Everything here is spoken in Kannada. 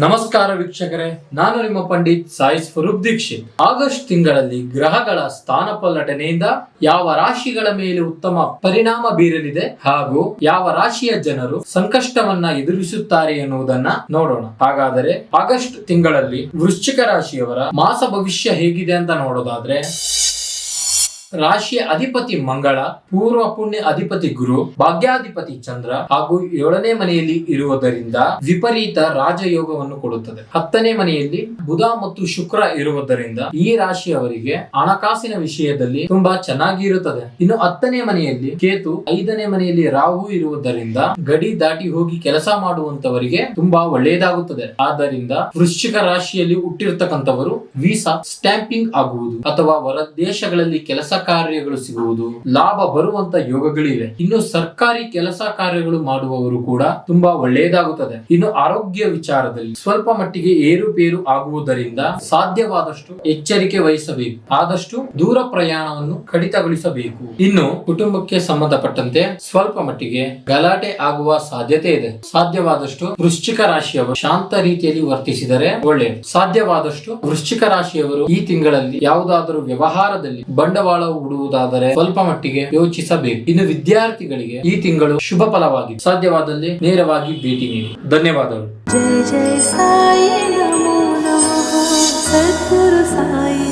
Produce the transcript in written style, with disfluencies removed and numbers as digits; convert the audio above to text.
ನಮಸ್ಕಾರ ವೀಕ್ಷಕರೇ, ನಾನು ನಿಮ್ಮ ಪಂಡಿತ್ ಸಾಯಿ ಸ್ವರೂಪ್ ದೀಕ್ಷಿತ್. ಆಗಸ್ಟ್ ತಿಂಗಳಲ್ಲಿ ಗ್ರಹಗಳ ಸ್ಥಾನ ಪಲ್ಲಟನೆಯಿಂದ ಯಾವ ರಾಶಿಗಳ ಮೇಲೆ ಉತ್ತಮ ಪರಿಣಾಮ ಬೀರಲಿದೆ ಹಾಗೂ ಯಾವ ರಾಶಿಯ ಜನರು ಸಂಕಷ್ಟವನ್ನ ಎದುರಿಸುತ್ತಾರೆ ಎನ್ನುವುದನ್ನ ನೋಡೋಣ. ಹಾಗಾದರೆ ಆಗಸ್ಟ್ ತಿಂಗಳಲ್ಲಿ ವೃಶ್ಚಿಕ ರಾಶಿಯವರ ಮಾಸ ಭವಿಷ್ಯ ಹೇಗಿದೆ ಅಂತ ನೋಡೋದಾದ್ರೆ, ರಾಶಿಯ ಅಧಿಪತಿ ಮಂಗಳ, ಪೂರ್ವ ಪುಣ್ಯ ಅಧಿಪತಿ ಗುರು, ಭಾಗ್ಯಾಧಿಪತಿ ಚಂದ್ರ ಹಾಗೂ 7ನೇ ಮನೆಯಲ್ಲಿ ಇರುವುದರಿಂದ ವಿಪರೀತ ರಾಜಯೋಗವನ್ನು ಕೊಡುತ್ತದೆ. 10ನೇ ಮನೆಯಲ್ಲಿ ಬುಧ ಮತ್ತು ಶುಕ್ರ ಇರುವುದರಿಂದ ಈ ರಾಶಿಯವರಿಗೆ ಹಣಕಾಸಿನ ವಿಷಯದಲ್ಲಿ ತುಂಬಾ ಚೆನ್ನಾಗಿ ಇರುತ್ತದೆ. ಇನ್ನು 10ನೇ ಮನೆಯಲ್ಲಿ ಕೇತು, 5ನೇ ಮನೆಯಲ್ಲಿ ರಾಹು ಇರುವುದರಿಂದ ಗಡಿ ದಾಟಿ ಹೋಗಿ ಕೆಲಸ ಮಾಡುವಂತವರಿಗೆ ತುಂಬಾ ಒಳ್ಳೆಯದಾಗುತ್ತದೆ. ಆದ್ದರಿಂದ ವೃಶ್ಚಿಕ ರಾಶಿಯಲ್ಲಿ ಹುಟ್ಟಿರ್ತಕ್ಕಂಥವರು ವೀಸಾ ಸ್ಟ್ಯಾಂಪಿಂಗ್ ಆಗುವುದು ಅಥವಾ ಹೊರ ದೇಶಗಳಲ್ಲಿ ಕೆಲಸ ಕಾರ್ಯಗಳು ಸಿಗುವುದು, ಲಾಭ ಬರುವಂತ ಯೋಗಗಳಿವೆ. ಇನ್ನು ಸರ್ಕಾರಿ ಕೆಲಸ ಕಾರ್ಯಗಳು ಮಾಡುವವರು ಕೂಡ ತುಂಬಾ ಒಳ್ಳೆಯದಾಗುತ್ತದೆ. ಇನ್ನು ಆರೋಗ್ಯ ವಿಚಾರದಲ್ಲಿ ಸ್ವಲ್ಪ ಮಟ್ಟಿಗೆ ಏರುಪೇರು ಆಗುವುದರಿಂದ ಸಾಧ್ಯವಾದಷ್ಟು ಎಚ್ಚರಿಕೆ ವಹಿಸಬೇಕು. ಆದಷ್ಟು ದೂರ ಪ್ರಯಾಣವನ್ನು ಕಡಿತಗೊಳಿಸಬೇಕು. ಇನ್ನು ಕುಟುಂಬಕ್ಕೆ ಸಂಬಂಧಪಟ್ಟಂತೆ ಸ್ವಲ್ಪ ಮಟ್ಟಿಗೆ ಗಲಾಟೆ ಆಗುವ ಸಾಧ್ಯತೆ ಇದೆ. ಸಾಧ್ಯವಾದಷ್ಟು ವೃಶ್ಚಿಕ ರಾಶಿಯವರು ಶಾಂತ ರೀತಿಯಲ್ಲಿ ವರ್ತಿಸಿದರೆ ಒಳ್ಳೆಯದು. ಸಾಧ್ಯವಾದಷ್ಟು ವೃಶ್ಚಿಕ ರಾಶಿಯವರು ಈ ತಿಂಗಳಲ್ಲಿ ಯಾವುದಾದರೂ ವ್ಯವಹಾರದಲ್ಲಿ ಬಂಡವಾಳ ಹೂಡುವುದಾದರೆ ಸ್ವಲ್ಪ ಮಟ್ಟಿಗೆ ಯೋಚಿಸಬೇಕು. ಇನ್ನು ವಿದ್ಯಾರ್ಥಿಗಳಿಗೆ ಈ ತಿಂಗಳು ಶುಭ ಫಲವಾಗಿ ಸಾಧ್ಯವಾದಲ್ಲಿ ನೇರವಾಗಿ ಭೇಟಿ ನೀಡಿ. ಧನ್ಯವಾದಗಳು. ಜೈ ಜೈ ಸಾಯಿ ನಮೋ ನಮಃ ಸದ್ಗುರು ಸಾಯಿ.